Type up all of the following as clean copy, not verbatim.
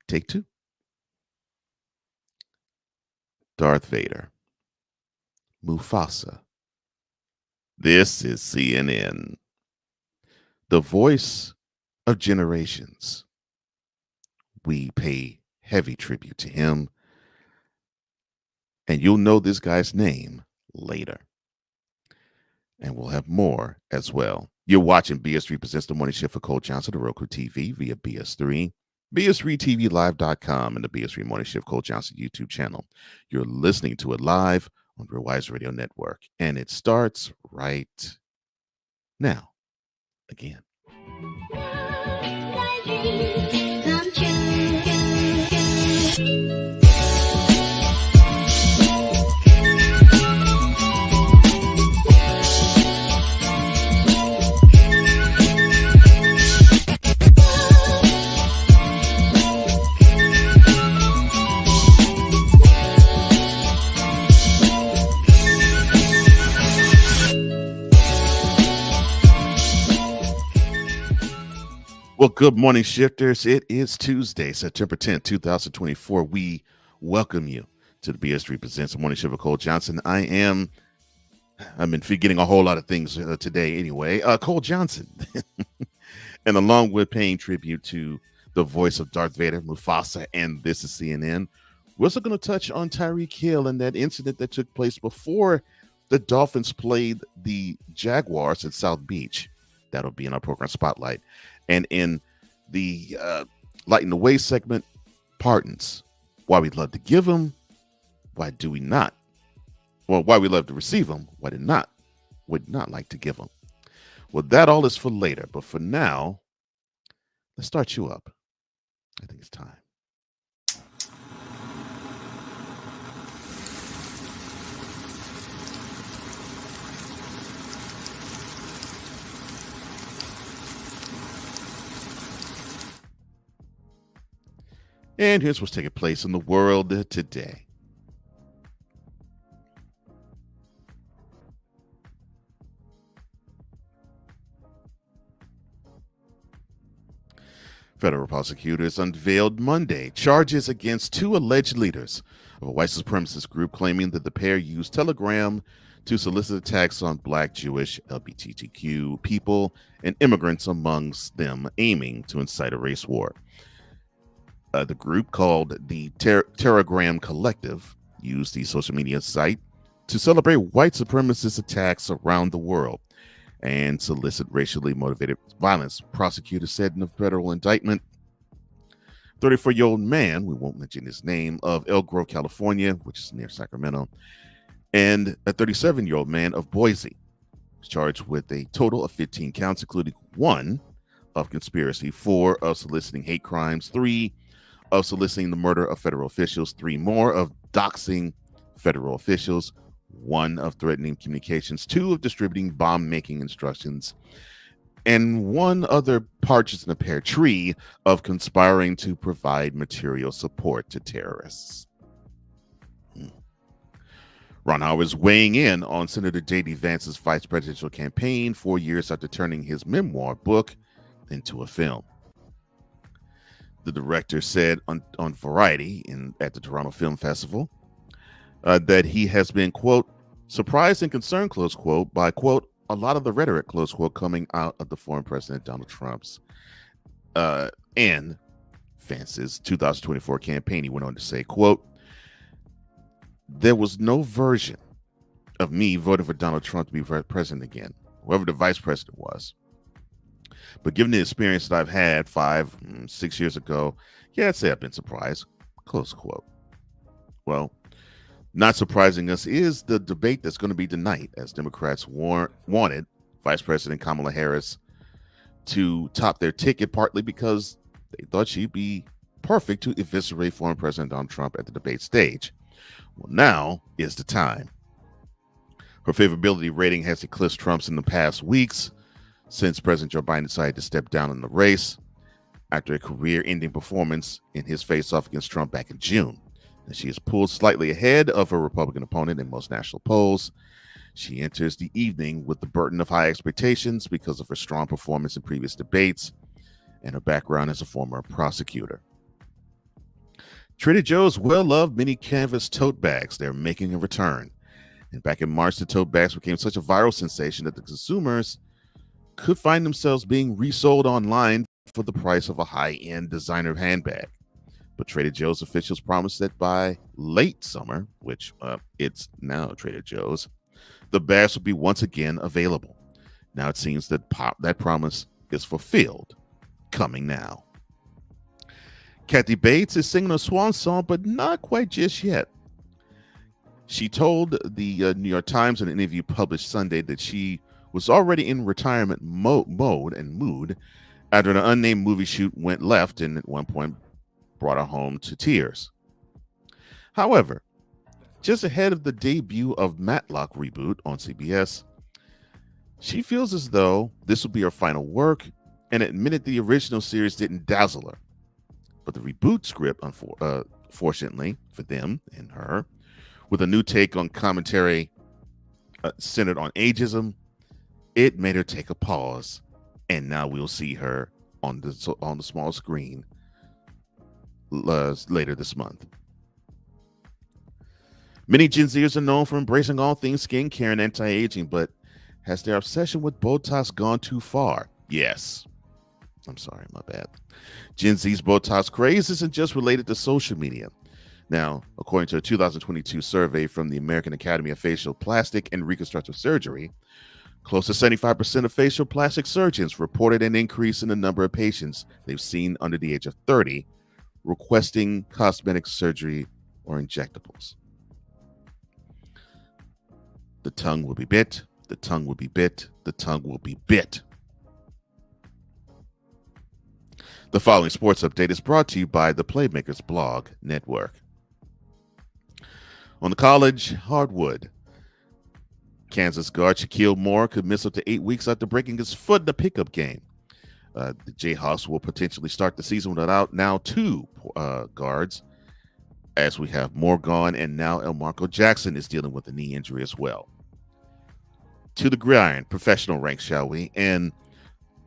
Take two. Darth Vader. Mufasa. This is CNN, the voice of generations. We pay heavy tribute to him, and you'll know this guy's name later. And we'll have more as well. You're watching BS3 Presents the Morning Shift for Cole Johnson, the Roku TV via BS3, BS3TVLive.com, and the BS3 Morning Shift Cole Johnson YouTube channel. You're listening to it live on Real Wise Radio Network, and it starts right now. Again. Come true. Well, good morning, shifters. It is Tuesday, September 10th, 2024. We welcome you to the BS3 Presents the Morning Shift with Cole Johnson. I've been forgetting a whole lot of things today anyway. Cole Johnson. And along with paying tribute to the voice of Darth Vader, Mufasa, and This is CNN, we're also going to touch on Tyreek Hill and that incident that took place before the Dolphins played the Jaguars at South Beach. That'll be in our program Spotlight. And in the Lighten the Way segment, pardons. Why we love to give them, why do we not? Well, why we love to receive them, why would not like to give them. Well, that all is for later. But for now, let's start you up. I think it's time. And here's what's taking place in the world today. Federal prosecutors unveiled Monday charges against two alleged leaders of a white supremacist group claiming that the pair used Telegram to solicit attacks on Black, Jewish, LGBTQ people, and immigrants, amongst them aiming to incite a race war. The group, called the Telegram Collective, used the social media site to celebrate white supremacist attacks around the world and solicit racially motivated violence. Prosecutors said in a federal indictment, 34-year-old man, we won't mention his name, of Elk Grove, California, which is near Sacramento, and a 37-year-old man of Boise, was charged with a total of 15 counts, including 1 of conspiracy, 4 of soliciting hate crimes, 3 of soliciting the murder of federal officials, 3 more of doxing federal officials, 1 of threatening communications, 2 of distributing bomb-making instructions, and 1 other partridge in a pear tree of conspiring to provide material support to terrorists. Ron Howard is weighing in on Senator J.D. Vance's vice presidential campaign 4 years after turning his memoir book into a film. The director said on Variety at the Toronto Film Festival that he has been, quote, surprised and concerned, close quote, by, quote, a lot of the rhetoric, close quote, coming out of the former President Donald Trump's and Vance's 2024 campaign. He went on to say, quote, there was no version of me voting for Donald Trump to be president again, whoever the vice president was. But given the experience that I've had 5-6 years ago, yeah, I'd say I've been surprised, close quote. Well, not surprising us is the debate that's going to be tonight, as Democrats wanted Vice President Kamala Harris to top their ticket, partly because they thought she'd be perfect to eviscerate former President Donald Trump at the debate stage. Well, now is the time. Her favorability rating has eclipsed Trump's in the past weeks, since President Joe Biden decided to step down in the race after a career-ending performance in his face-off against Trump back in June. And she is pulled slightly ahead of her Republican opponent in most national polls. She enters the evening with the burden of high expectations because of her strong performance in previous debates and her background as a former prosecutor. Trader Joe's well-loved mini canvas tote bags, they're making a return. And back in March, the tote bags became such a viral sensation that the consumers could find themselves being resold online for the price of a high-end designer handbag. But Trader Joe's officials promised that by late summer, which it's now Trader Joe's, the bags will be once again available. Now it seems that that promise is fulfilled, coming now. Kathy Bates is singing a swan song, but not quite just yet. She told the New York Times in an interview published Sunday that she was already in retirement mode and mood after an unnamed movie shoot went left and at one point brought her home to tears. However, just ahead of the debut of Matlock reboot on CBS, she feels as though this will be her final work and admitted the original series didn't dazzle her. But the reboot script, fortunately for them and her, with a new take on commentary centered on ageism, it made her take a pause, and now we'll see her on the small screen later this month. Many Gen Zers are known for embracing all things skincare and anti-aging, but has their obsession with Botox gone too far? Yes. I'm sorry, my bad. Gen Z's Botox craze isn't just related to social media. Now, according to a 2022 survey from the American Academy of Facial Plastic and Reconstructive Surgery, close to 75% of facial plastic surgeons reported an increase in the number of patients they've seen under the age of 30 requesting cosmetic surgery or injectables. The tongue will be bit, the tongue will be bit, the tongue will be bit. The following sports update is brought to you by the Playmakers Blog Network. On the college hardwood, Kansas guard Shaquille Moore could miss up to 8 weeks after breaking his foot in a pickup game. The Jayhawks will potentially start the season without now two guards, as we have Moore gone, and now Elmarco Jackson is dealing with a knee injury as well. To the gridiron, professional ranks, shall we? And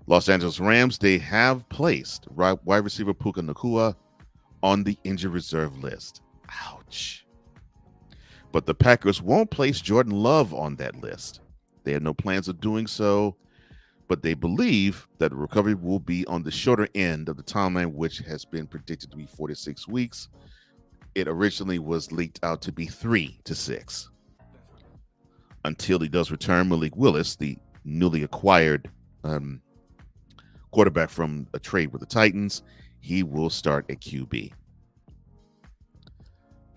Los Angeles Rams, they have placed wide receiver Puka Nacua on the injured reserve list. Ouch. But the Packers won't place Jordan Love on that list. They have no plans of doing so, but they believe that the recovery will be on the shorter end of the timeline, which has been predicted to be 4 to 6 weeks. It originally was leaked out to be 3 to 6. Until he does return, Malik Willis, the newly acquired quarterback from a trade with the Titans, he will start at QB.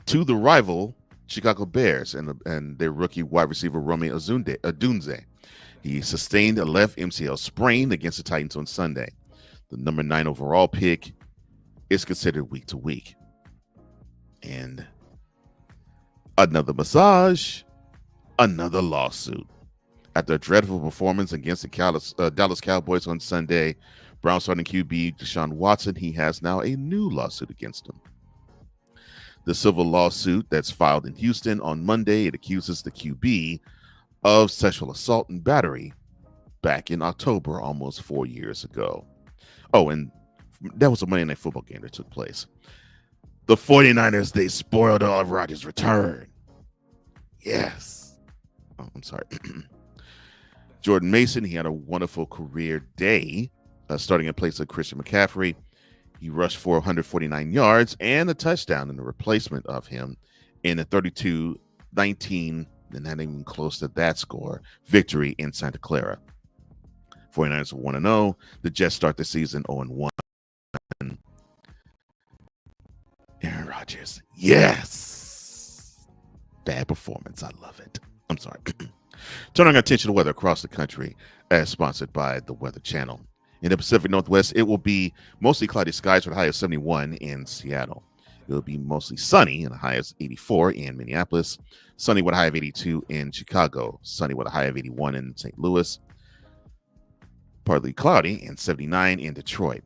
To the rival Chicago Bears and their rookie wide receiver Romeo Odunze. He sustained a left MCL sprain against the Titans on Sunday. The number 9 overall pick is considered week to week. And another massage, another lawsuit. After a dreadful performance against the Dallas Cowboys on Sunday, Browns starting QB Deshaun Watson, he has now a new lawsuit against him. The civil lawsuit that's filed in Houston on Monday, it accuses the QB of sexual assault and battery back in October, almost 4 years ago. Oh, and that was a Monday Night Football game that took place. The 49ers, they spoiled all of Rodgers' return. Yes. Oh, I'm sorry. Jordan Mason, he had a wonderful career day, starting in place of Christian McCaffrey. He rushed for 149 yards and a touchdown in the replacement of him in a 32-19, and not even close to that score, victory in Santa Clara. 49ers are 1-0. The Jets start the season 0-1. Aaron Rodgers, yes! Bad performance. I love it. I'm sorry. Turning our attention to weather across the country, as sponsored by the Weather Channel. In the Pacific Northwest, it will be mostly cloudy skies with a high of 71 in Seattle. It will be mostly sunny and a high of 84 in Minneapolis. Sunny with a high of 82 in Chicago. Sunny with a high of 81 in St. Louis. Partly cloudy and 79 in Detroit.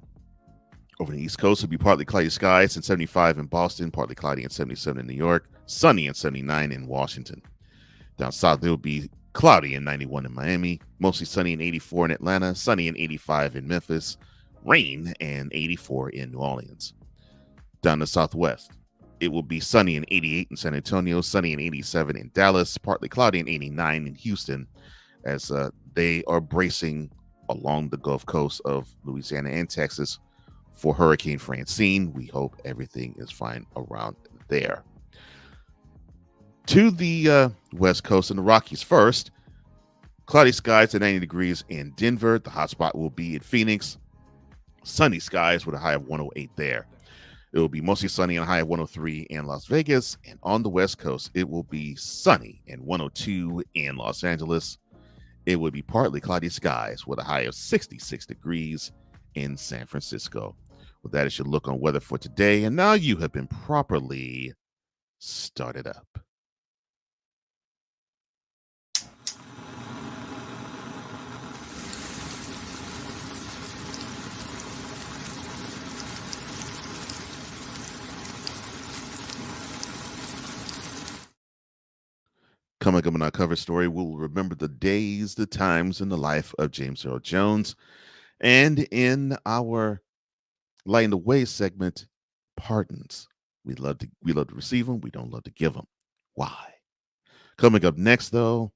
Over the East Coast, it will be partly cloudy skies and 75 in Boston. Partly cloudy and 77 in New York. Sunny and 79 in Washington. Down south, it will be cloudy and 91 in Miami, mostly sunny and 84 in Atlanta, sunny and 85 in Memphis, rain and 84 in New Orleans. Down the southwest, It will be sunny and 88 in San Antonio, sunny and 87 in Dallas, partly cloudy and 89 in Houston, as they are bracing along the Gulf Coast of Louisiana and Texas for Hurricane Francine. We hope everything is fine around there. To the West Coast and the Rockies first. Cloudy skies at 90 degrees in Denver. The hot spot will be in Phoenix. Sunny skies with a high of 108 there. It will be mostly sunny and a high of 103 in Las Vegas. And on the West Coast, it will be sunny and 102 in Los Angeles. It will be partly cloudy skies with a high of 66 degrees in San Francisco. Well, that is your look on weather for today. And now you have been properly started up. Coming up in our cover story, we'll remember the days, the times, and the life of James Earl Jones. And in our Lighting the Way segment, pardons. We love to receive them. We don't love to give them. Why? Coming up next, though,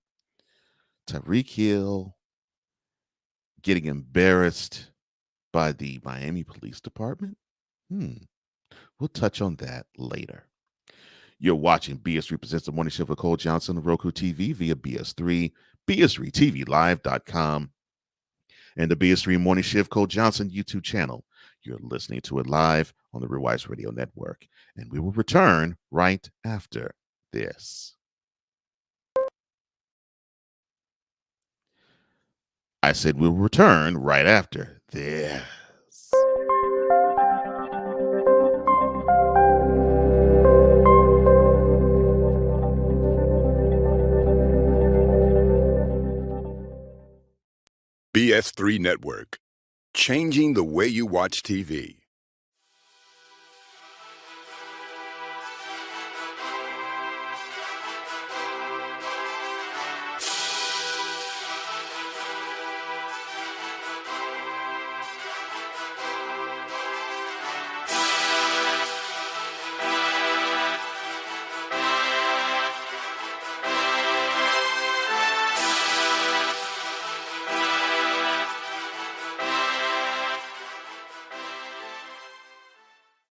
Tyreek Hill getting embarrassed by the Miami Police Department. We'll touch on that later. You're watching BS3 Presents the Morning Shift with Cole Johnson on Roku TV via BS3, BS3TVLive.com, and the BS3 Morning Shift Cole Johnson YouTube channel. You're listening to it live on the Real Wise Radio Network, and we will return right after this. I said we'll return right after this. BS3 Network, changing the way you watch TV.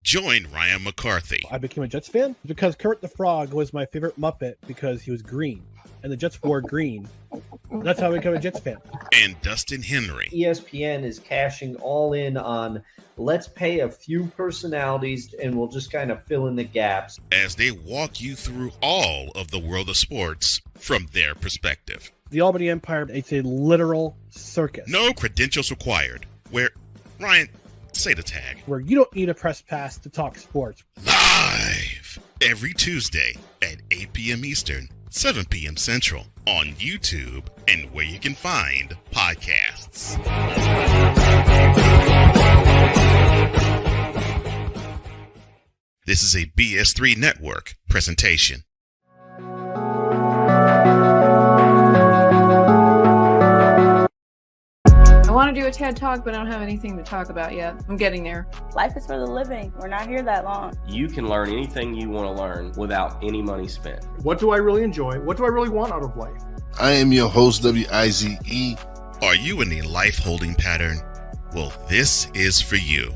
Join Ryan McCarthy. I became a Jets fan because Kermit the Frog was my favorite Muppet because he was green, and the Jets wore green. That's how I became a Jets fan. And Dustin Henry. ESPN is cashing all in on let's pay a few personalities and we'll just kind of fill in the gaps. As they walk you through all of the world of sports from their perspective. The Albany Empire, it's a literal circus. No credentials required. Where, Ryan, say the tag. Where you don't need a press pass to talk sports. Live every Tuesday at 8 p.m. Eastern, 7 p.m. Central on YouTube and where you can find podcasts. This is a BS3 Network presentation. I want to do a TED Talk, but I don't have anything to talk about yet. I'm getting there. Life is for the living. We're not here that long. You can learn anything you want to learn without any money spent. What do I really enjoy? What do I really want out of life? I am your host, WIZE. Are you in a life holding pattern? Well, this is for you.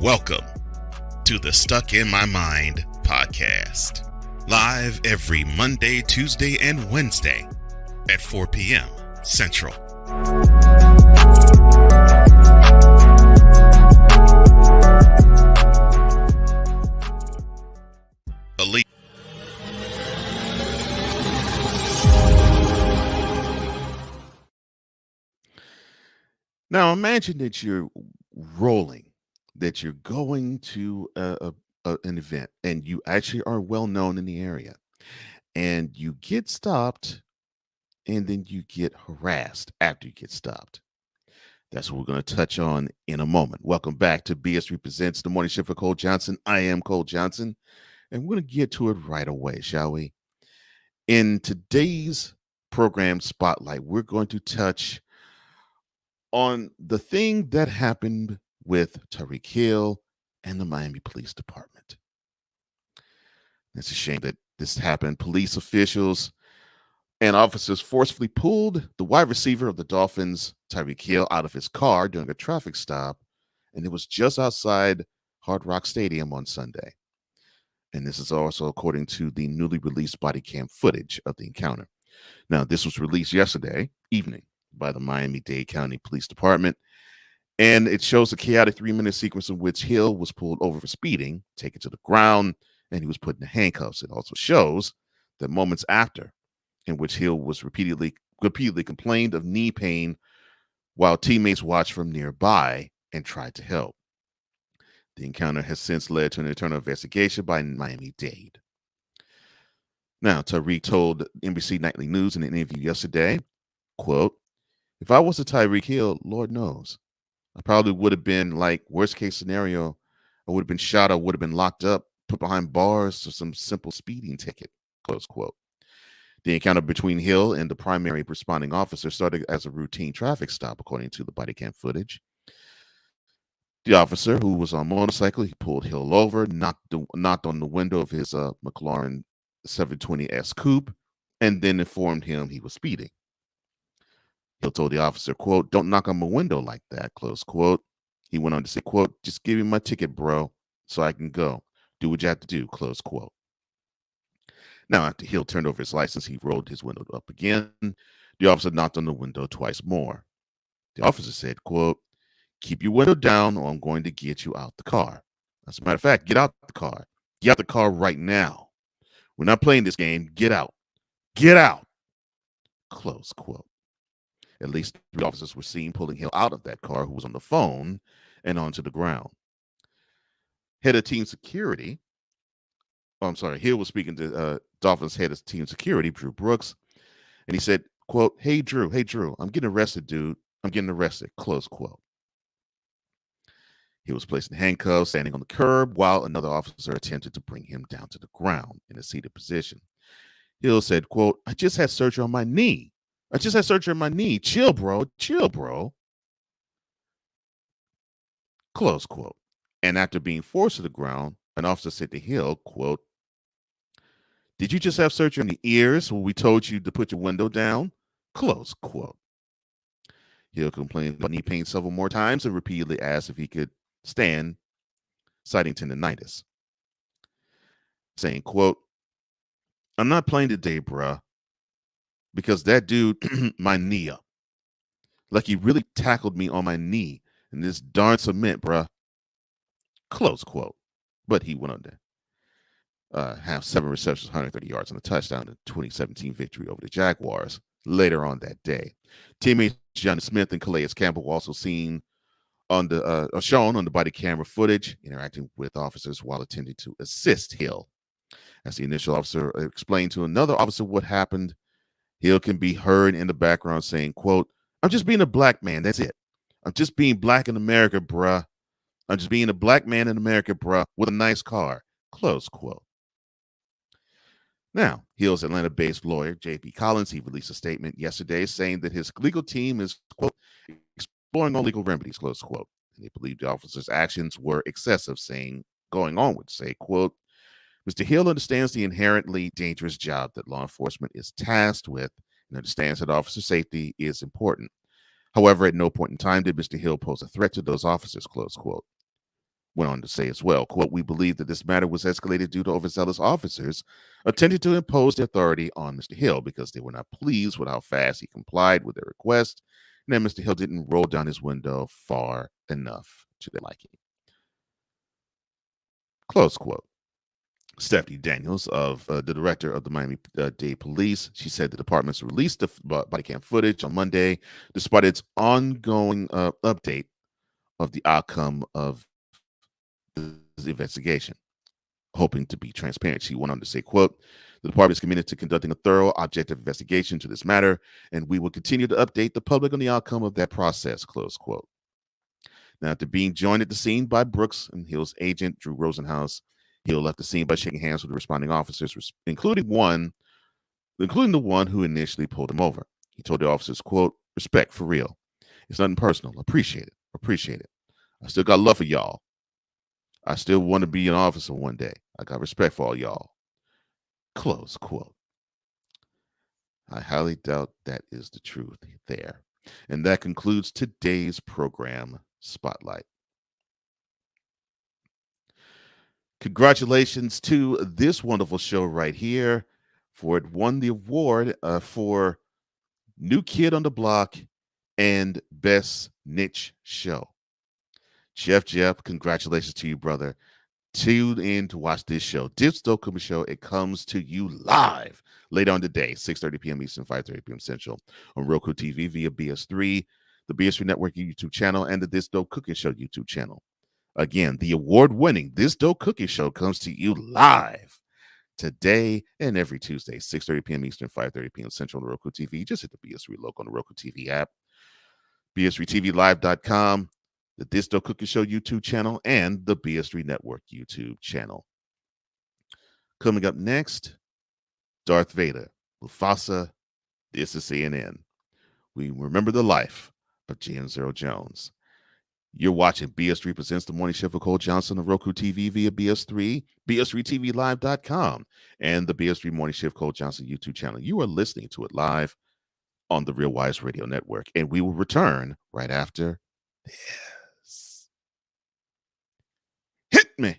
Welcome to the Stuck in My Mind podcast. Live every Monday, Tuesday, and Wednesday at 4 p.m. Central. Elite. Now imagine that you're rolling, that you're going to an event, and you actually are well known in the area, and you get stopped, and then you get harassed after you get stopped. That's what we're going to touch on in a moment. Welcome back to BS3 Presents the Morning Shift for Cole Johnson. I am Cole Johnson, and we're going to get to it right away, shall we? In today's program spotlight, we're going to touch on the thing that happened with Tyreek Hill and the Miami Police Department. It's a shame that this happened. Police officials and officers forcefully pulled the wide receiver of the Dolphins, Tyreek Hill, out of his car during a traffic stop, and it was just outside Hard Rock Stadium on Sunday. And this is also according to the newly released body cam footage of the encounter. Now, this was released yesterday evening by the Miami-Dade County Police Department, and it shows a chaotic 3-minute sequence in which Hill was pulled over for speeding, taken to the ground, and he was put in handcuffs. It also shows the moments after, in which Hill was repeatedly complained of knee pain while teammates watched from nearby and tried to help. The encounter has since led to an internal investigation by Miami-Dade. Now, Tyreek told NBC Nightly News in an interview yesterday, quote, "If I was a Tyreek Hill, Lord knows, I probably would have been like worst case scenario. I would have been shot. I would have been locked up, put behind bars for some simple speeding ticket," close quote. The encounter between Hill and the primary responding officer started as a routine traffic stop, according to the body cam footage. The officer, who was on a motorcycle, he pulled Hill over, knocked on the window of his McLaren 720S coupe, and then informed him he was speeding. Hill told the officer, quote, "Don't knock on my window like that," close quote. He went on to say, quote, "Just give me my ticket, bro, so I can go. Do what you have to do," close quote. Now, after Hill turned over his license, he rolled his window up again. The officer knocked on the window twice more. The officer said, quote, "Keep your window down or I'm going to get you out the car. As a matter of fact, get out the car. Get out the car right now. We're not playing this game. Get out. Get out," close quote. At least 3 officers were seen pulling Hill out of that car, who was on the phone, and onto the ground. Head of team security, Hill was speaking to Dolphins head of team security, Drew Brooks, and he said, quote, hey, Drew, I'm getting arrested, dude. I'm getting arrested," close quote. He was placed in handcuffs, standing on the curb, while another officer attempted to bring him down to the ground in a seated position. Hill said, quote, "I just had surgery on my knee. Chill, bro. Close quote. And after being forced to the ground, an officer said to Hill, quote, "Did you just have surgery on the ears when we told you to put your window down?" Close quote. Hill complained about knee pain several more times and repeatedly asked if he could stand, citing tendonitis, saying, quote, "I'm not playing today, bruh, because that dude my knee up. Like he really tackled me on my knee in this darn cement, bruh." Close quote. But he went on to have 7 receptions, 130 yards, and a touchdown in the 2017 victory over the Jaguars later on that day. Teammates Johnny Smith and Calais Campbell were also seen shown on the body camera footage, interacting with officers while attempting to assist Hill. As the initial officer explained to another officer what happened, Hill can be heard in the background saying, quote, "I'm just being a black man. That's it. I'm just being black in America, bruh. I'm just being a black man in America, bruh, with a nice car," close quote. Now, Hill's Atlanta-based lawyer, J.P. Collins, he released a statement yesterday saying that his legal team is, quote, "exploring all legal remedies," close quote. And they believe the officer's actions were excessive, going on with say, quote, "Mr. Hill understands the inherently dangerous job that law enforcement is tasked with and understands that officer safety is important. However, at no point in time did Mr. Hill pose a threat to those officers," close quote. Went on to say as well, quote, "We believe that this matter was escalated due to overzealous officers attempting to impose their authority on Mr. Hill because they were not pleased with how fast he complied with their request, and that Mr. Hill didn't roll down his window far enough to their liking," close quote. Stephanie Daniels, of the director of the Miami-Dade Police, she said the department's released the body cam footage on Monday, despite its ongoing update of the outcome of the investigation, hoping to be transparent. She went on to say, quote, "The department is committed to conducting a thorough, objective investigation to this matter, and we will continue to update the public on the outcome of that process," close quote. Now, after being joined at the scene by Brooks and Hill's agent, Drew Rosenhaus, Hill left the scene by shaking hands with the responding officers, including the one who initially pulled him over. He told the officers, quote, "Respect, for real. It's nothing personal. Appreciate it. I still got love for y'all. I still want to be an officer one day. I got respect for all y'all. Close quote. I highly doubt that is the truth there. And that concludes today's program Spotlight. Congratulations to this wonderful show right here, for it won the award for New Kid on the Block and Best Niche Show. Jeff, congratulations to you, brother. Tune in to watch this show, This Dope Cooking Show. It comes to you live later on today, 6:30 p.m. Eastern, 5:30 p.m. Central, on Roku TV via BS3, the BS3 Network YouTube channel, and the This Dope Cooking Show YouTube channel. Again, the award-winning This Dope Cooking Show comes to you live today and every Tuesday, 6:30 p.m. Eastern, 5:30 p.m. Central on Roku TV. Just hit the BS3 logo on the Roku TV app, BS3TVLive.com, the This Dope Cooking Show YouTube channel, and the BS3 Network YouTube channel. Coming up next, Darth Vader, Mufasa, This is CNN. We remember the life of James Earl Jones. You're watching BS3 Presents The Morning Shift with Cole Johnson on Roku TV via BS3, BS3TVLive.com, and the BS3 Morning Shift Cole Johnson YouTube channel. You are listening to it live on the Real Wise Radio Network, and we will return right after this. Hit me.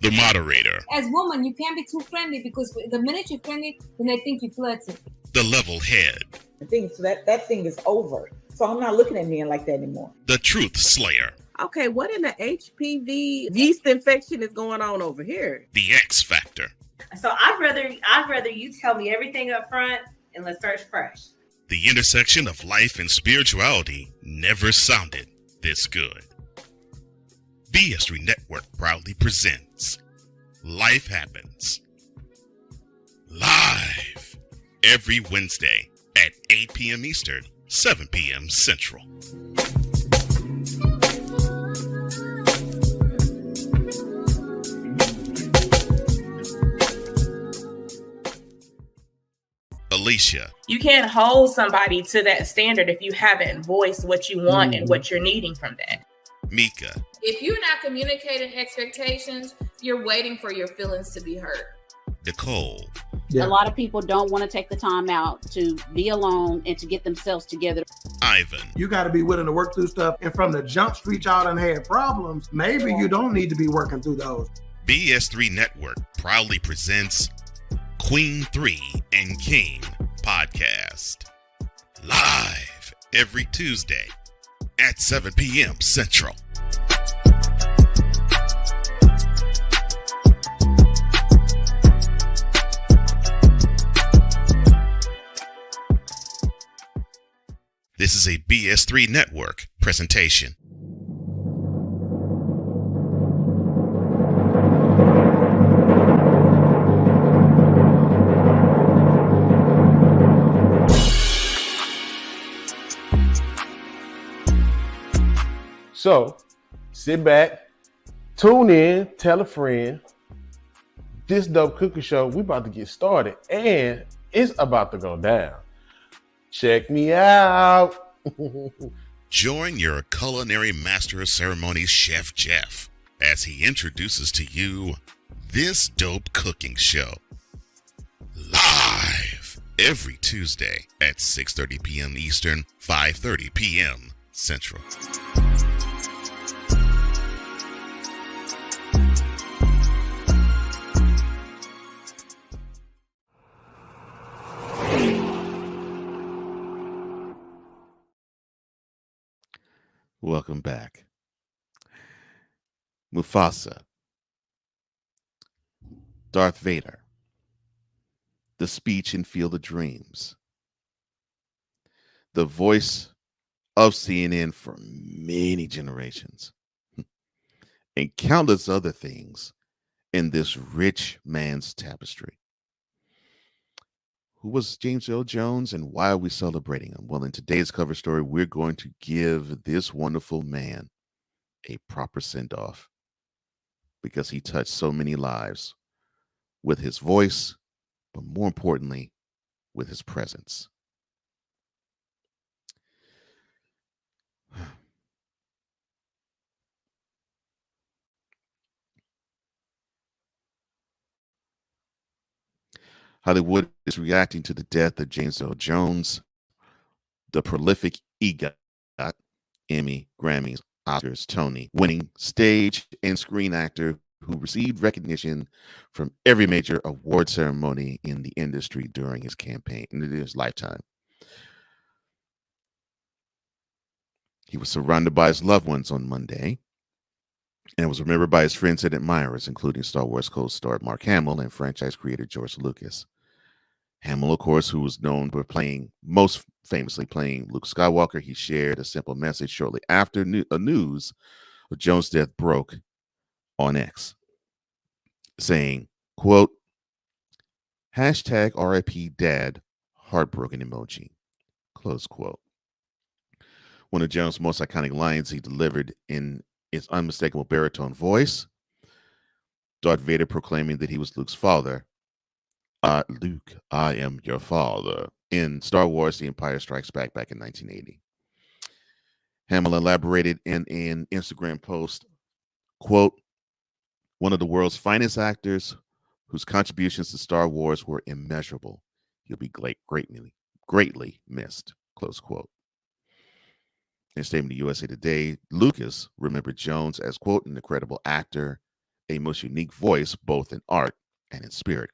The moderator. As woman, you can't be too friendly, because the minute you're friendly, then they think you're flirting. The level head. I think so that thing is over. So I'm not looking at men like that anymore. The truth slayer. Okay, what in the HPV yeast infection is going on over here? The X Factor. So I'd rather you tell me everything up front and let's start fresh. The intersection of life and spirituality never sounded this good. BS3 Network proudly presents Life Happens live every Wednesday at 8 p.m. Eastern, 7 p.m. Central. Alicia. You can't hold somebody to that standard if you haven't voiced what you want and what you're needing from that. Mika. If you're not communicating expectations, you're waiting for your feelings to be hurt. Nicole. A lot of people don't want to take the time out to be alone and to get themselves together. Ivan. You got to be willing to work through stuff. And from the jump street, y'all done had problems. Maybe you don't need to be working through those. BS3 Network proudly presents Queen 3 and King podcast live every Tuesday at 7 p.m. Central. This is a BS3 Network presentation. So, sit back, tune in, tell a friend. This Dope Cooking Show, we about to get started, and it's about to go down. Check me out. Join your culinary master of ceremonies, Chef Jeff, as he introduces to you This Dope Cooking Show. Live every Tuesday at 6:30 p.m. Eastern, 5:30 p.m. Central. Welcome back. Mufasa, Darth Vader, the speech in Field of Dreams, the voice of CNN for many generations, and countless other things in this rich man's tapestry. Who was James Earl Jones, and why are we celebrating him? Well, in today's cover story, we're going to give this wonderful man a proper send-off because he touched so many lives with his voice, but more importantly, with his presence. Hollywood is reacting to the death of James Earl Jones, the prolific EGOT, Emmy, Grammys, Oscars, Tony, winning stage and screen actor who received recognition from every major award ceremony in the industry during his campaign, in his lifetime. He was surrounded by his loved ones on Monday and was remembered by his friends and admirers, including Star Wars co-star Mark Hamill and franchise creator George Lucas. Hamill, of course, who was known for most famously playing Luke Skywalker, he shared a simple message shortly after news of Jones' death broke on X, saying, quote, hashtag RIP Dad, heartbroken emoji, close quote. One of Jones' most iconic lines he delivered in his unmistakable baritone voice, Darth Vader proclaiming that he was Luke's father. Luke, I am your father, in Star Wars The Empire Strikes Back in 1980. Hamill elaborated in an Instagram post, quote, one of the world's finest actors whose contributions to Star Wars were immeasurable. He'll be greatly missed, close quote. In a statement to USA Today, Lucas remembered Jones as, quote, an incredible actor, a most unique voice, both in art and in spirit.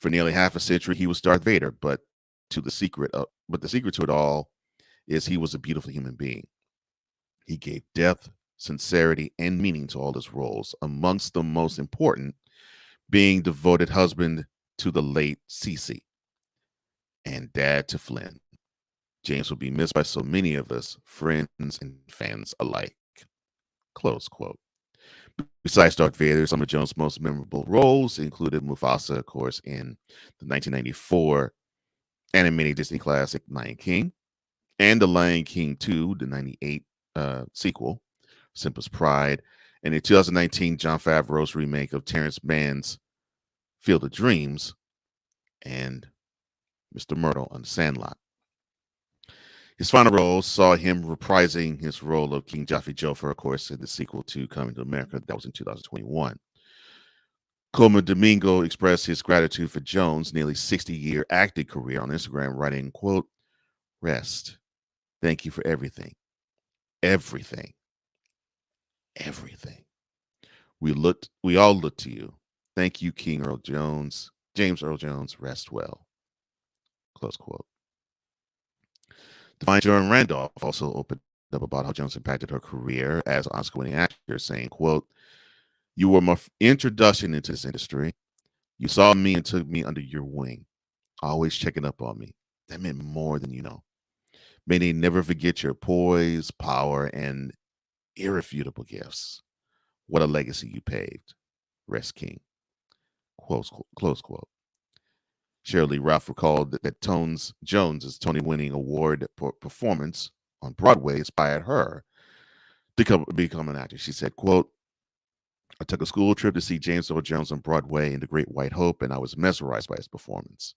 For nearly half a century, he was Darth Vader, but the secret to it all is he was a beautiful human being. He gave depth, sincerity, and meaning to all his roles, amongst the most important being devoted husband to the late Cece and dad to Flynn. James will be missed by so many of us, friends and fans alike. Close quote. Besides Darth Vader, some of Jones' most memorable roles included Mufasa, of course, in the 1994 animated Disney classic Lion King, and The Lion King 2, the 98 sequel, Simba's Pride, and the 2019 Jon Favreau's remake of Terrence Mann's Field of Dreams, and Mr. Myrtle on The Sandlot. His final role saw him reprising his role of King Jaffe Joffer, of course, in the sequel to Coming to America. That was in 2021. Coleman Domingo expressed his gratitude for Jones' nearly 60-year acting career on Instagram, writing, quote, rest. Thank you for everything. Everything. Everything. We all look to you. Thank you, James Earl Jones, rest well. Close quote. Divine Jordan Randolph also opened up about how Jones impacted her career as an Oscar-winning actor, saying, quote, you were my introduction into this industry. You saw me and took me under your wing, always checking up on me. That meant more than you know. May they never forget your poise, power, and irrefutable gifts. What a legacy you paved. Rest King. Close quote. Shirley Ralph recalled that Jones's Tony-winning award performance on Broadway inspired her to become an actor. She said, quote, I took a school trip to see James Earl Jones on Broadway in The Great White Hope, and I was mesmerized by his performance.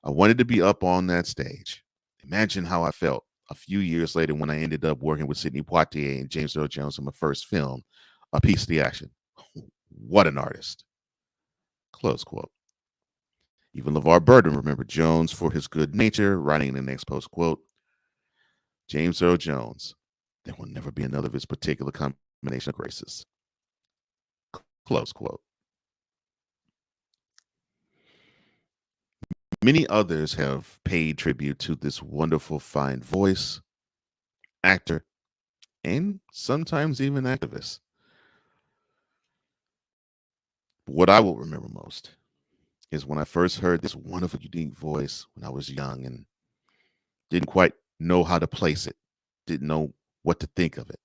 I wanted to be up on that stage. Imagine how I felt a few years later when I ended up working with Sidney Poitier and James Earl Jones in my first film, A Piece of the Action. What an artist. Close quote. Even LeVar Burton remembered Jones for his good nature, writing in the next post, quote, James Earl Jones, there will never be another of his particular combination of graces. Close quote. Many others have paid tribute to this wonderful, fine voice, actor, and sometimes even activist. What I will remember most is when I first heard this wonderful, unique voice when I was young and didn't quite know how to place it, didn't know what to think of it.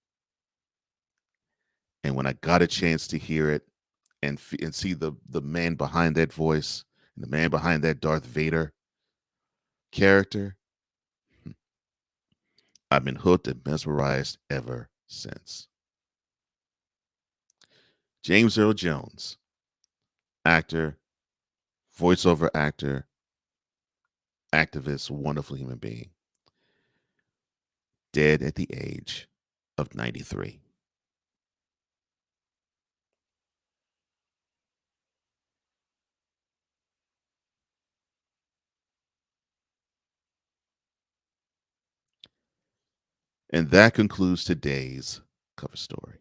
And when I got a chance to hear it and see the man behind that voice, and the man behind that Darth Vader character, I've been hooked and mesmerized ever since. James Earl Jones, actor, voiceover actor, activist, wonderful human being, dead at the age of 93. And that concludes today's cover story.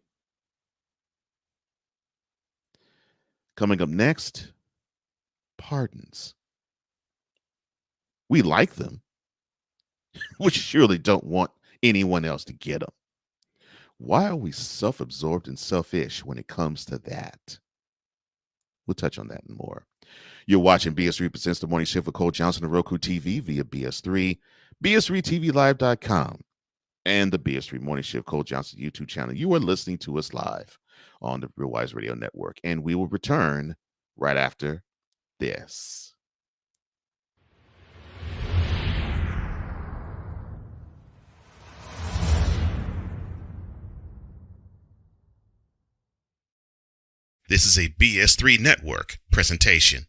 Coming up next, pardons. We like them. We surely don't want anyone else to get them. Why are we self-absorbed and selfish when it comes to that? We'll touch on that and more. You're watching BS3 Presents The Morning Shift with Cole Johnson on Roku TV via BS3, BS3TVLive.com, and the BS3 Morning Shift Cole Johnson YouTube channel. You are listening to us live on the Real Wise Radio Network, and we will return right after this. This is a BS3 Network presentation.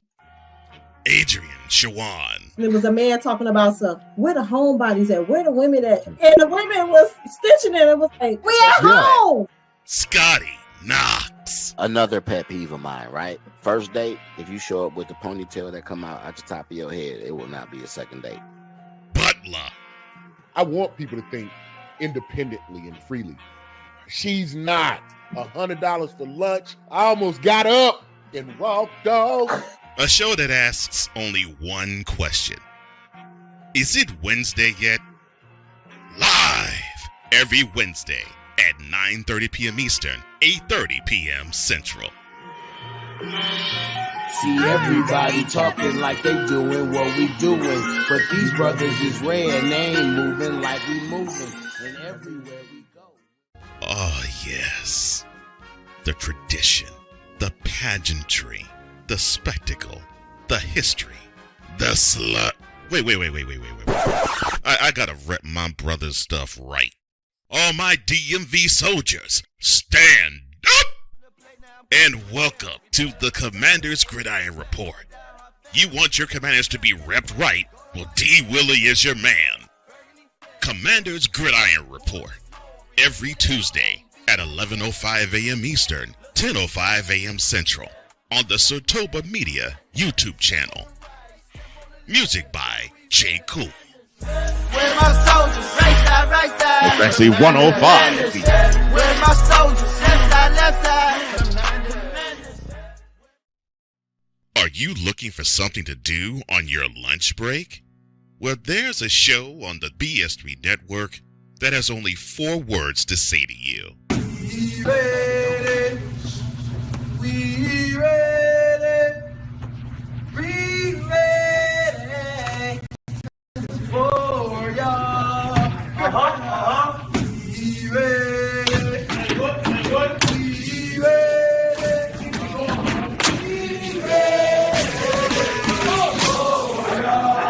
Adrian Shawan. There was a man talking about where the homebodies at? Where the women at? And the women was stitching it. It was like, we at home. Scotty Knox. Another pet peeve of mine, right? First date, if you show up with the ponytail that come out at the top of your head, it will not be a second date. Butler. I want people to think independently and freely. She's not. $100 for lunch. I almost got up and walked off. A show that asks only one question. Is it Wednesday yet? Live every Wednesday at 9:30 p.m. Eastern, 8:30 p.m. Central. See everybody talking like they doing what we doing, but these brothers is rare and they ain't moving like we moving, and everywhere we go. Oh, yes. The tradition, the pageantry, the spectacle, the history, the slut. Wait. I gotta rep my brother's stuff right. All my DMV soldiers, stand up! And welcome to the Commander's Gridiron Report. You want your commanders to be repped right? Well, D. Willie is your man. Commander's Gridiron Report. Every Tuesday at 11:05 a.m. Eastern, 10:05 a.m. Central on the Sotoba Media YouTube channel. Music by J. Cool. Where my soldiers, right side. It's actually 105. Where my soldiers, left side. Are you looking for something to do on your lunch break? Well, there's a show on the BS3 Network that has only 4 words to say to you. We ready. We ready. We ready for y'all. We ready. We ready. We ready for y'all.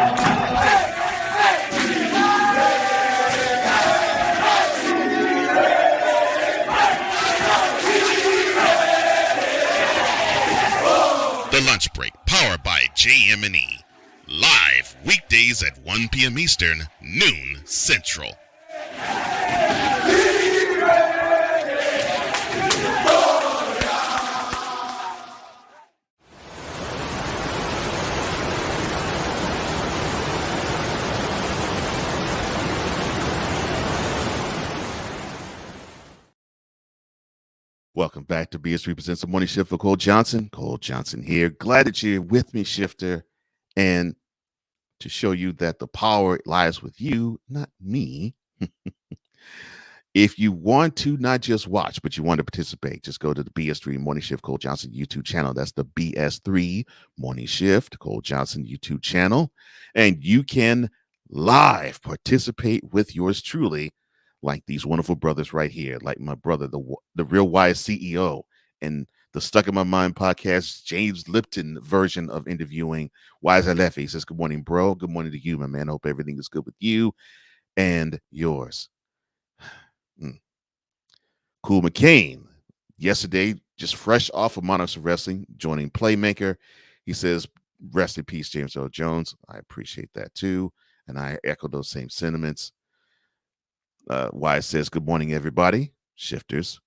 The Lunch Break, powered by JM&E. Live weekdays at 1 p.m. Eastern, noon Central. Welcome back to BS3 Presents The Morning Shift for Cole Johnson. Cole Johnson here. Glad that you're with me, Shifter. And to show you that the power lies with you, not me. If you want to not just watch, but you want to participate, just go to the BS3 Morning Shift Cole Johnson YouTube channel. That's the BS3 Morning Shift Cole Johnson YouTube channel. And you can live participate with yours truly, like these wonderful brothers right here, like my brother, the Real Wise CEO, and the Stuck in My Mind podcast, James Lipton version of interviewing Wise Alephi. He says, good morning, bro. Good morning to you, my man. Hope everything is good with you and yours. Cool McCain, yesterday, just fresh off of Monarchs of Wrestling, joining Playmaker. He says, rest in peace, James Earl Jones. I appreciate that too. And I echo those same sentiments. Wise says, good morning, everybody. Shifters.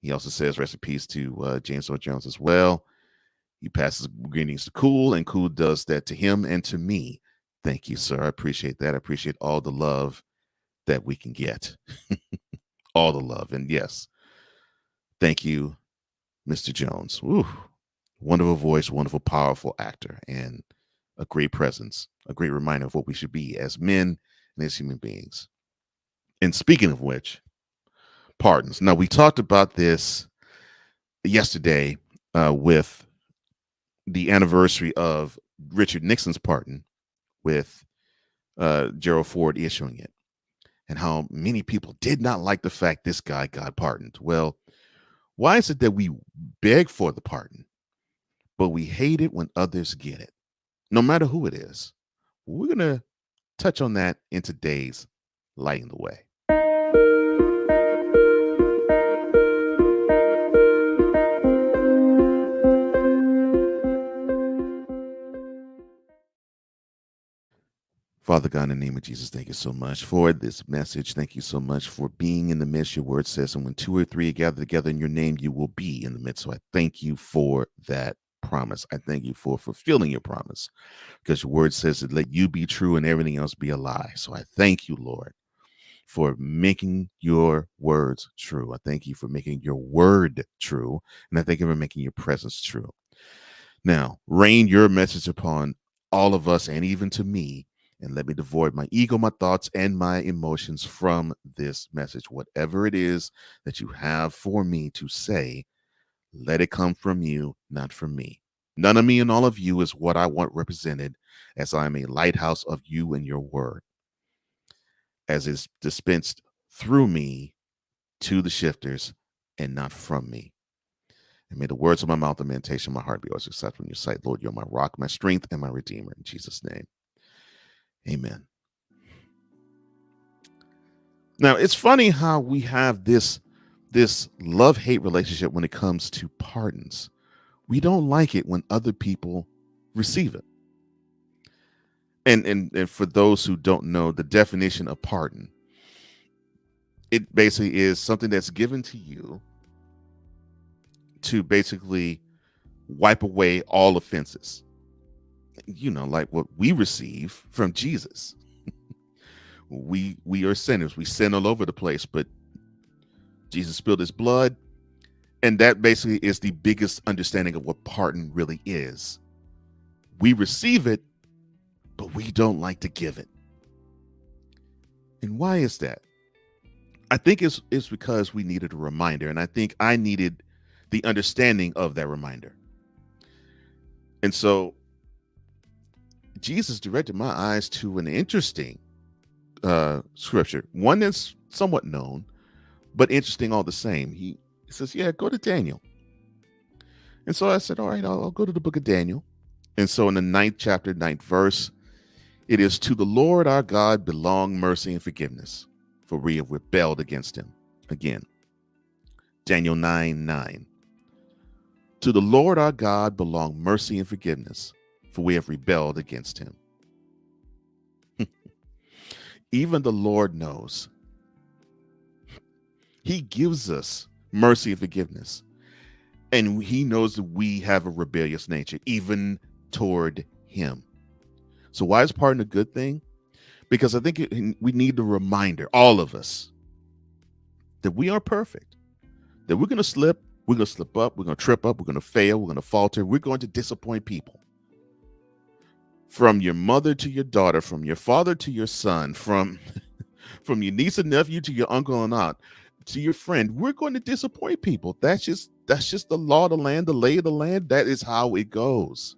He also says, rest in peace to James Earl Jones as well. He passes greetings to Cool, and Cool does that to him and to me. Thank you, sir. I appreciate that. I appreciate all the love that we can get. All the love. And yes, thank you, Mr. Jones. Woo. Wonderful voice, wonderful, powerful actor, and a great presence, a great reminder of what we should be as men and as human beings. And speaking of which, pardons. Now, we talked about this yesterday with the anniversary of Richard Nixon's pardon, with Gerald Ford issuing it, and how many people did not like the fact this guy got pardoned. Well, why is it that we beg for the pardon, but we hate it when others get it, no matter who it is? We're going to touch on that in today's Lighting the Way. Father God, in the name of Jesus, thank you so much for this message. Thank you so much for being in the midst. Your word says, and when two or three are gathered together in your name, you will be in the midst. So I thank you for that promise. I thank you for fulfilling your promise, because your word says that let you be true and everything else be a lie. So I thank you, Lord, for making your words true. I thank you for making your word true. And I thank you for making your presence true. Now, rain your message upon all of us and even to me, and let me devoid my ego, my thoughts, and my emotions from this message. Whatever it is that you have for me to say, let it come from you, not from me. None of me and all of you is what I want represented, as I am a lighthouse of you and your word, as is dispensed through me to the shifters and not from me. And may the words of my mouth and meditation of my heart be always acceptable in your sight. Lord, you're my rock, my strength, and my redeemer. In Jesus' name. Amen. Now, it's funny how we have this love-hate relationship when it comes to pardons. We don't like it when other people receive it. And for those who don't know the definition of pardon, it basically is something that's given to you to basically wipe away all offenses. You know, like what we receive from Jesus. We are sinners. We sin all over the place, but Jesus spilled his blood. And that basically is the biggest understanding of what pardon really is. We receive it, but we don't like to give it. And why is that? I think it's because we needed a reminder. And I think I needed the understanding of that reminder. And so Jesus directed my eyes to an interesting scripture, one that's somewhat known, but interesting all the same. He says, yeah, go to Daniel. And so I said, all right, I'll go to the book of Daniel. And so in the 9th chapter, 9th verse, it is, to the Lord our God belong mercy and forgiveness, for we have rebelled against him. Again, Daniel 9:9. To the Lord our God belong mercy and forgiveness, for we have rebelled against him. Even the Lord knows. He gives us mercy and forgiveness. And he knows that we have a rebellious nature, even toward him. So why is pardon a good thing? Because I think we need a reminder, all of us, that we are perfect, that we're going to slip, we're going to slip up, we're going to trip up, we're going to fail, we're going to falter, we're going to disappoint people. From your mother to your daughter, from your father to your son, from your niece and nephew to your uncle and aunt, to your friend, we're going to disappoint people. That's just the law of the land, the lay of the land. That is how it goes.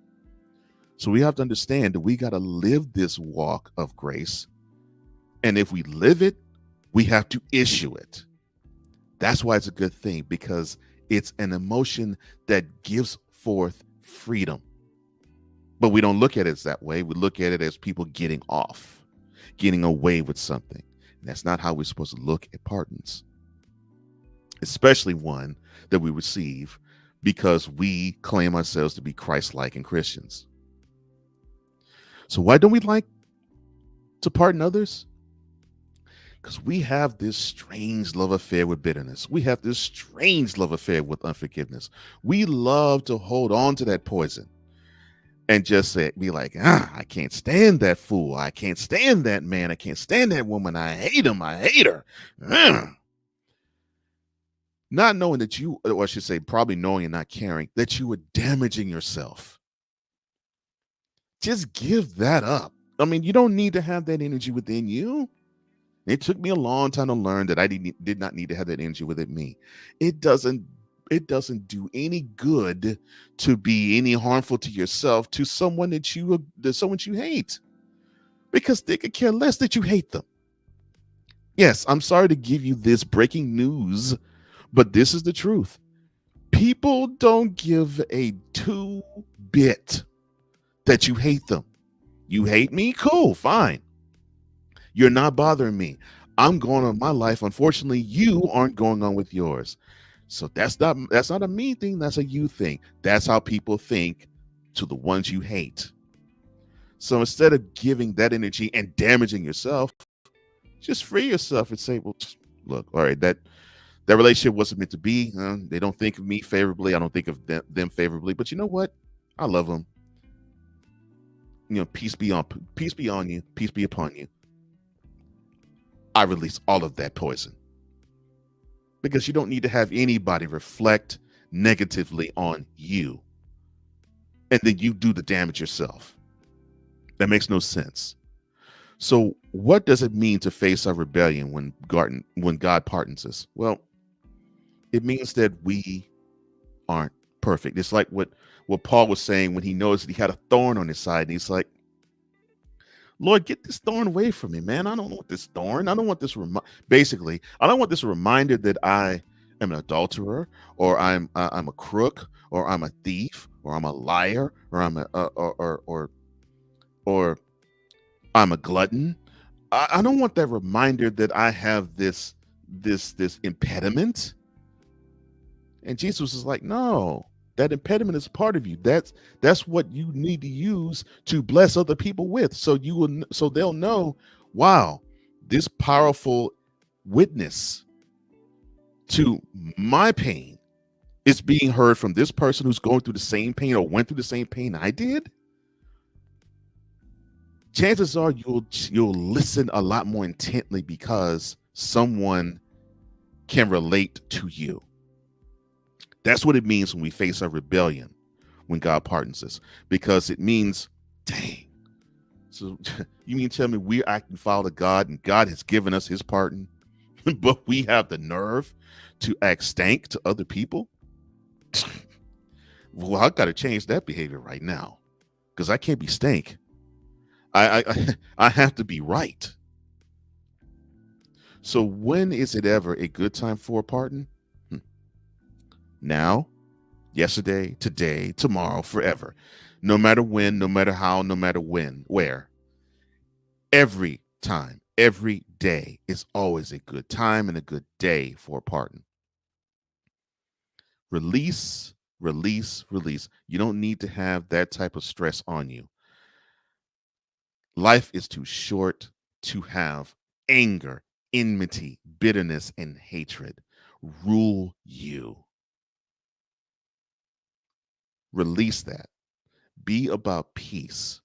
So we have to understand that we got to live this walk of grace. And if we live it, we have to issue it. That's why it's a good thing, because it's an emotion that gives forth freedom. But we don't look at it that way. We look at it as people getting off, getting away with something. And that's not how we're supposed to look at pardons, especially one that we receive because we claim ourselves to be Christ-like and Christians. So why don't we like to pardon others? Because we have this strange love affair with bitterness. We have this strange love affair with unforgiveness. We love to hold on to that poison. and just say, be like, I can't stand that fool. I can't stand that man. I can't stand that woman. I hate him. I hate her. Not knowing that you, or I should say, probably knowing and not caring that you were damaging yourself. Just give that up. I mean, you don't need to have that energy within you. It took me a long time to learn that I did not need to have that energy within me. It doesn't do any good to be any harmful to yourself to someone that you hate, because they could care less that you hate them. Yes, I'm sorry to give you this breaking news, but this is the truth. People don't give a two-bit that you hate them. You hate me? Cool, fine. You're not bothering me. I'm going on my life. Unfortunately, you aren't going on with yours. So that's not a me thing. That's a you thing. That's how people think to the ones you hate. So instead of giving that energy and damaging yourself, just free yourself and say, well, look, all right, that relationship wasn't meant to be. They don't think of me favorably. I don't think of them favorably. But you know what? I love them. Peace be on you. Peace be upon you. I release all of that poison, because you don't need to have anybody reflect negatively on you and then you do the damage yourself. That makes no sense. So what does it mean to face our rebellion when God pardons us? Well, it means that we aren't perfect. It's like what Paul was saying when he noticed that he had a thorn on his side, and he's like, Lord, get this thorn away from me, man. I don't want this thorn. I don't want this basically, I don't want this reminder that I am an adulterer, or I'm a crook, or I'm a thief, or I'm a liar, or I'm or I'm a glutton. I don't want that reminder that I have this impediment. And Jesus is like, no, that impediment is part of you. That's what you need to use to bless other people with. So they'll know, wow, this powerful witness to my pain is being heard from this person who's going through the same pain or went through the same pain I did. Chances are you'll listen a lot more intently because someone can relate to you. That's what it means when we face our rebellion, when God pardons us, because it means, dang. So you mean tell me we're acting foul to God and God has given us his pardon, but we have the nerve to act stank to other people? Well, I got to change that behavior right now, because I can't be stank. I have to be right. So when is it ever a good time for a pardon? Now, yesterday, today, tomorrow, forever. No matter when, no matter how, no matter when, where. Every time, every day is always a good time and a good day for a pardon. Release, release, release. You don't need to have that type of stress on you. Life is too short to have anger, enmity, bitterness, and hatred rule you. Release that. Be about peace.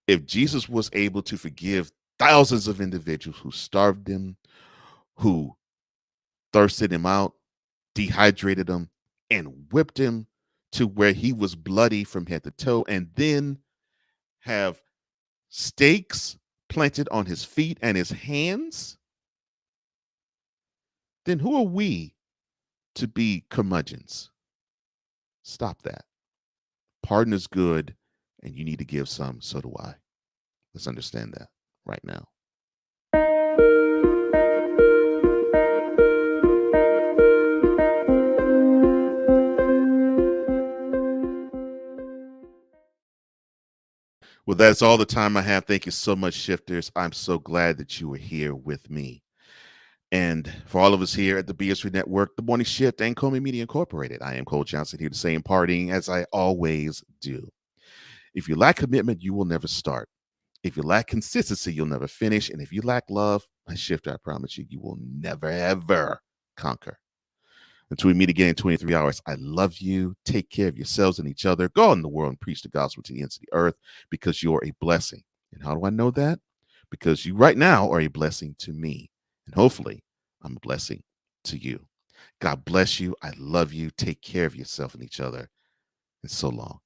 If Jesus was able to forgive thousands of individuals who starved him, who thirsted him out, dehydrated him, and whipped him to where he was bloody from head to toe, and then have stakes planted on his feet and his hands, then who are we to be curmudgeons? Stop that. Pardon is good, and you need to give some. So do I. Let's understand that right now. Well, that's all the time I have. Thank you so much, Shifters. I'm so glad that you were here with me. And for all of us here at the BS3 Network, The Morning Shift, and Comey Media Incorporated, I am Cole Johnson, here to say and partying as I always do. If you lack commitment, you will never start. If you lack consistency, you'll never finish. And if you lack love, my Shifter, I promise you, you will never, ever conquer. Until we meet again in 23 hours, I love you. Take care of yourselves and each other. Go out in the world and preach the gospel to the ends of the earth, because you're a blessing. And how do I know that? Because you right now are a blessing to me. And hopefully I'm a blessing to you. God bless you. I love you. Take care of yourself and each other. And so long.